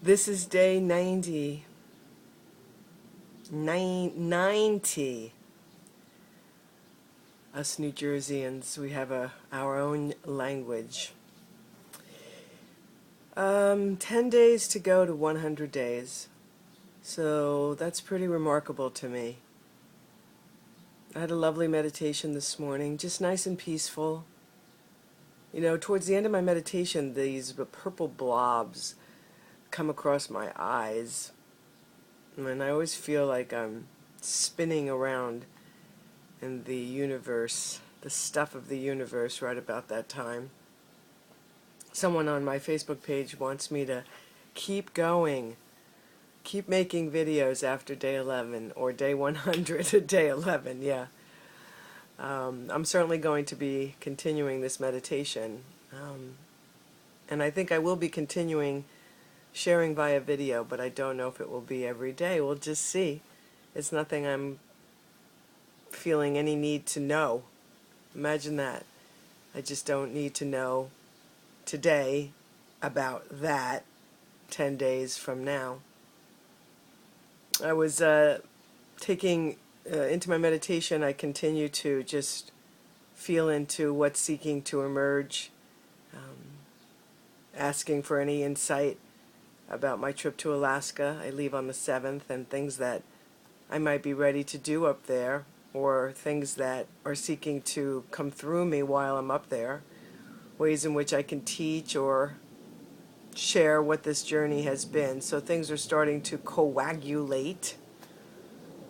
This is day 90. 90. Us New Jerseyans, we have our own language. 10 days to go to 100 days. So that's pretty remarkable to me. I had a lovely meditation this morning, just nice and peaceful. You know, towards the end of my meditation, these purple blobs come across my eyes. And I always feel like I'm spinning around in the universe, the stuff of the universe right about that time. Someone on my Facebook page wants me to keep going, keep making videos after day 11, or day 100 at day 11, yeah. I'm certainly going to be continuing this meditation, and I think I will be continuing sharing via video, but I don't know if it will be every day. We'll just see. It's nothing I'm feeling any need to know. Imagine that. I just don't need to know today about that 10 days from now. I was taking into my meditation, I continue to just feel into what's seeking to emerge, asking for any insight about my trip to Alaska. I leave on the 7th, and things that I might be ready to do up there, or things that are seeking to come through me while I'm up there, ways in which I can teach or share what this journey has been. So things are starting to coagulate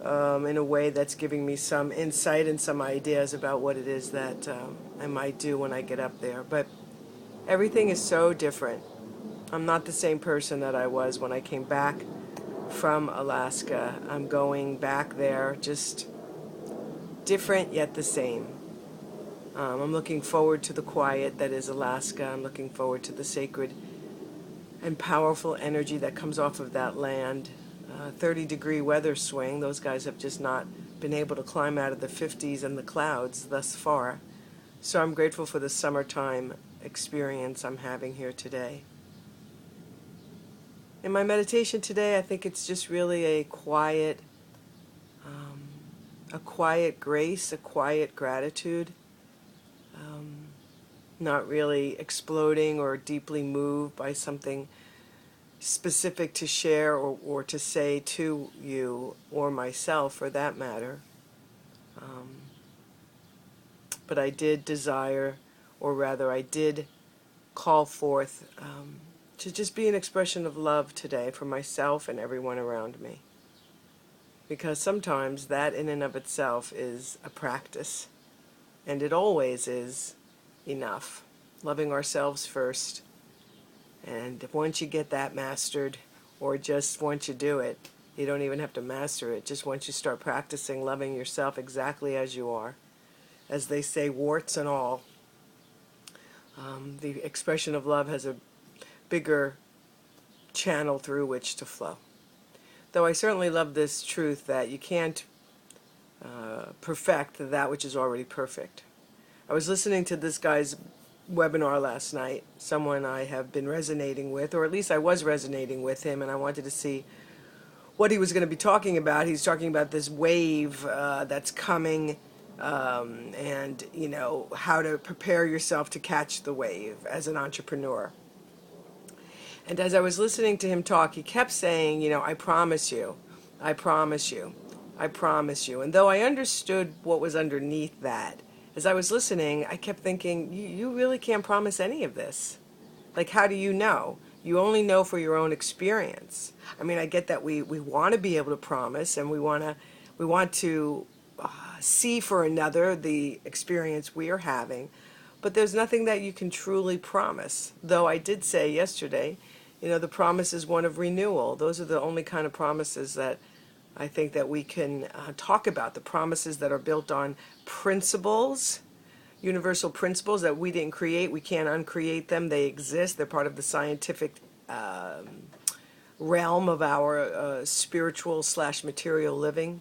in a way that's giving me some insight and some ideas about what it is that I might do when I get up there. But everything is so different. I'm not the same person that I was when I came back from Alaska. I'm going back there, just different yet the same. I'm looking forward to the quiet that is Alaska. I'm looking forward to the sacred and powerful energy that comes off of that land. 30-degree weather swing. Those guys have just not been able to climb out of the 50s and the clouds thus far. So I'm grateful for the summertime experience I'm having here today. In my meditation today, I think it's just really a quiet grace, a quiet gratitude. Not really exploding or deeply moved by something specific to share or to say to you or myself for that matter. But I did desire, or rather I did call forth to just be an expression of love today for myself and everyone around me. Because sometimes that in and of itself is a practice, and it always is enough. Loving ourselves first. And once you get that mastered, or just once you do it, you don't even have to master it. Just once you start practicing loving yourself exactly as you are, as they say, warts and all, the expression of love has a bigger channel through which to flow. Though I certainly love this truth that you can't perfect that which is already perfect. I was listening to this guy's webinar last night, someone I have been resonating with, or at least I was resonating with him, and I wanted to see what he was going to be talking about. He's talking about this wave that's coming, and, you know, how to prepare yourself to catch the wave as an entrepreneur. And as I was listening to him talk, he kept saying, you know, I promise you, I promise you, I promise you. And though I understood what was underneath that, as I was listening, I kept thinking, you really can't promise any of this. Like, how do you know? You only know for your own experience. I mean, I get that we want to be able to promise, and we want to see for another the experience we are having, but there's nothing that you can truly promise. Though I did say yesterday, you know, the promise is one of renewal. Those are the only kind of promises that I think that we can talk about, the promises that are built on principles, universal principles that we didn't create. We can't uncreate them. They exist. They're part of the scientific realm of our spiritual/material living.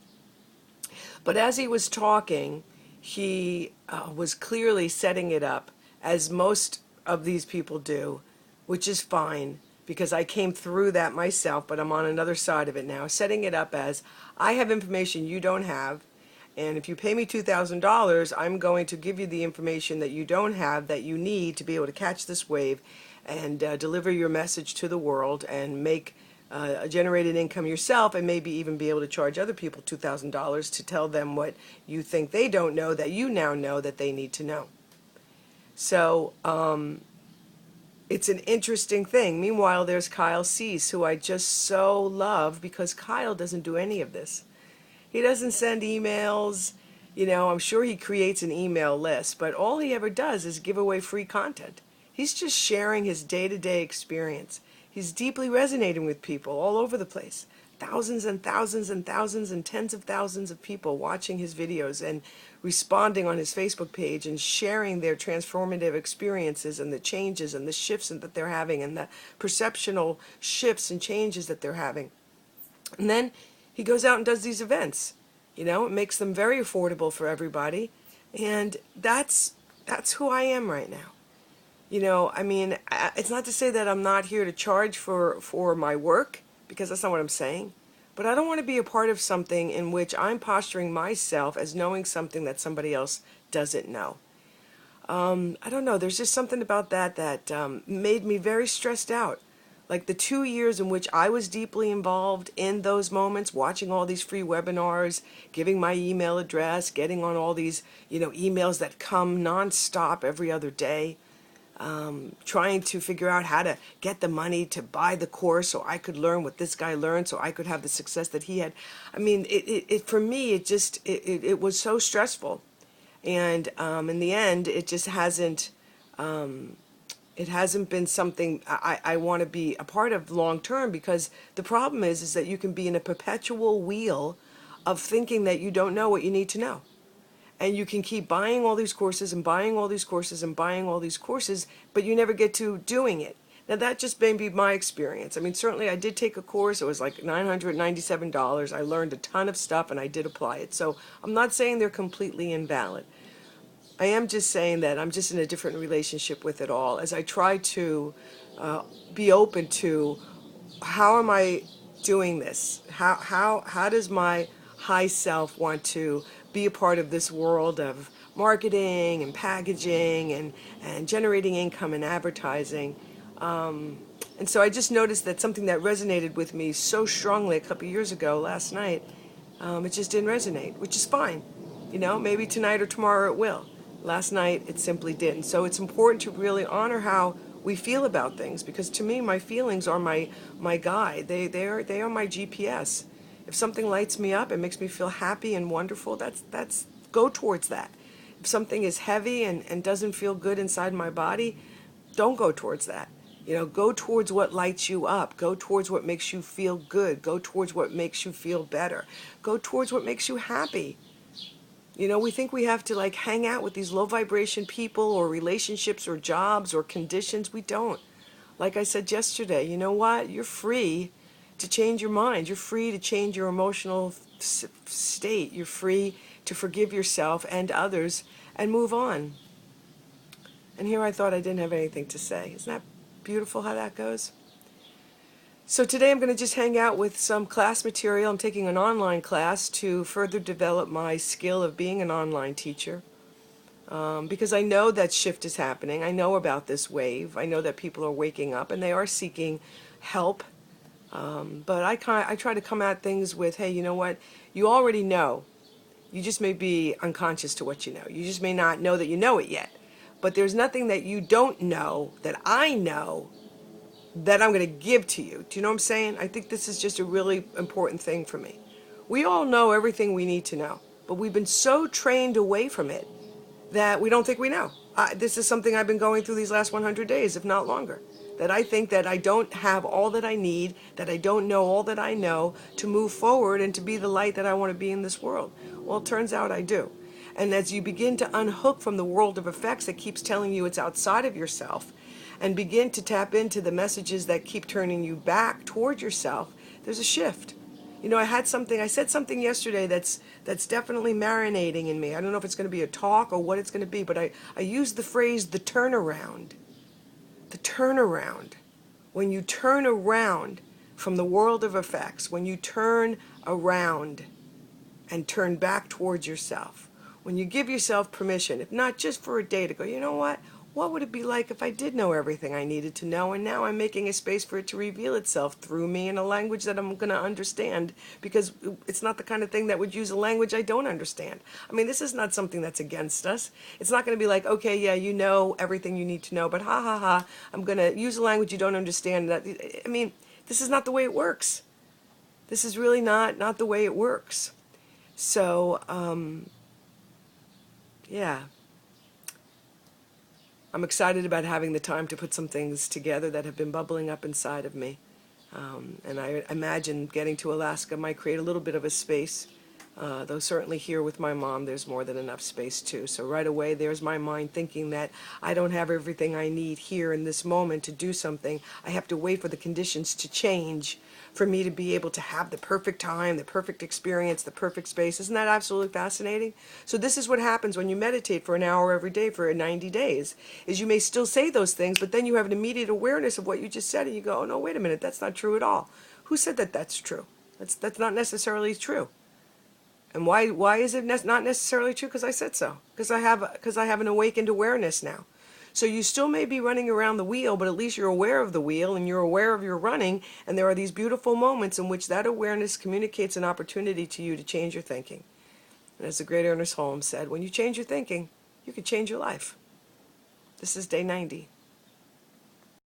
But as he was talking, he was clearly setting it up, as most of these people do, which is fine, because I came through that myself, but I'm on another side of it now, setting it up as I have information you don't have, and if you pay me $2,000, I'm going to give you the information that you don't have that you need to be able to catch this wave and deliver your message to the world and make a generated income yourself, and maybe even be able to charge other people $2,000 to tell them what you think they don't know that you now know that they need to know. So it's an interesting thing. Meanwhile, there's Kyle Cease, who I just so love because Kyle doesn't do any of this. He doesn't send emails. I'm sure he creates an email list, but all he ever does is give away free content. He's just sharing his day-to-day experience. He's deeply resonating with people all over the place. Thousands and thousands and thousands and tens of thousands of people watching his videos and responding on his Facebook page and sharing their transformative experiences and the changes and the shifts that they're having and the perceptual shifts and changes that they're having. And then he goes out and does these events. It makes them very affordable for everybody. And that's who I am right now. It's not to say that I'm not here to charge for my work, because that's not what I'm saying. But I don't want to be a part of something in which I'm posturing myself as knowing something that somebody else doesn't know. I don't know. There's just something about that made me very stressed out. Like the 2 years in which I was deeply involved in those moments, watching all these free webinars, giving my email address, getting on all these, emails that come nonstop every other day, trying to figure out how to get the money to buy the course so I could learn what this guy learned, so I could have the success that he had. For me, it was so stressful. And in the end, it just hasn't... It hasn't been something I want to be a part of long term, because the problem is that you can be in a perpetual wheel of thinking that you don't know what you need to know. And you can keep buying all these courses and buying all these courses and buying all these courses, but you never get to doing it. Now, that just may be my experience. Certainly I did take a course. It was like $997. I learned a ton of stuff and I did apply it. So I'm not saying they're completely invalid. I am just saying that I'm just in a different relationship with it all, as I try to be open to how am I doing this? How does my high self want to be a part of this world of marketing and packaging and generating income and advertising? And so I just noticed that something that resonated with me so strongly a couple of years ago, last night, it just didn't resonate, which is fine. Maybe tonight or tomorrow it will. Last night, it simply didn't. So it's important to really honor how we feel about things, because to me, my feelings are my guide. They are my GPS. If something lights me up and makes me feel happy and wonderful, that's go towards that. If something is heavy and doesn't feel good inside my body, don't go towards that. Go towards what lights you up. Go towards what makes you feel good. Go towards what makes you feel better. Go towards what makes you happy. We think we have to hang out with these low vibration people or relationships or jobs or conditions. We don't. Like I said yesterday, you know what? You're free to change your mind. You're free to change your emotional state. You're free to forgive yourself and others and move on. And here I thought I didn't have anything to say. Isn't that beautiful how that goes? So today I'm going to just hang out with some class material. I'm taking an online class to further develop my skill of being an online teacher, because I know that shift is happening. I know about this wave. I know that people are waking up and they are seeking help. But I try to come at things with, hey, you know what? You already know. You just may be unconscious to what you know. You just may not know that you know it yet. But there's nothing that you don't know that I know that I'm going to give to you. Do you know what I'm saying? I think this is just a really important thing for me. We all know everything we need to know, but we've been so trained away from it that we don't think we know. This is something I've been going through these last 100 days, if not longer. That I think that I don't have all that I need, that I don't know all that I know to move forward and to be the light that I want to be in this world. Well, it turns out I do. And as you begin to unhook from the world of effects that keeps telling you it's outside of yourself, and begin to tap into the messages that keep turning you back toward yourself, there's a shift. I said something yesterday that's definitely marinating in me. I don't know if it's going to be a talk or what it's going to be, but I used the phrase the turnaround. The turnaround. When you turn around from the world of effects, when you turn around and turn back towards yourself, when you give yourself permission, if not just for a day, to go, you know what would it be like if I did know everything I needed to know, and now I'm making a space for it to reveal itself through me in a language that I'm going to understand, because it's not the kind of thing that would use a language I don't understand. I mean, this is not something that's against us. It's not going to be like, okay, yeah, you know everything you need to know, but ha ha ha, I'm going to use a language you don't understand. I mean, this is not the way it works. This is really not the way it works. So, yeah. I'm excited about having the time to put some things together that have been bubbling up inside of me. And I imagine getting to Alaska might create a little bit of a space, though certainly here with my mom there's more than enough space too. So right away there's my mind thinking that I don't have everything I need here in this moment to do something. I have to wait for the conditions to change for me to be able to have the perfect time, the perfect experience, the perfect space. Isn't that absolutely fascinating? So this is what happens when you meditate for an hour every day for 90 days, is you may still say those things, but then you have an immediate awareness of what you just said, and you go, oh no, wait a minute, that's not true at all. Who said that that's true? That's not necessarily true. And why is it not necessarily true? Because I said so. Because I have an awakened awareness now. So you still may be running around the wheel, but at least you're aware of the wheel and you're aware of your running, and there are these beautiful moments in which that awareness communicates an opportunity to you to change your thinking. And as the great Ernest Holmes said, when you change your thinking, you can change your life. This is day 90.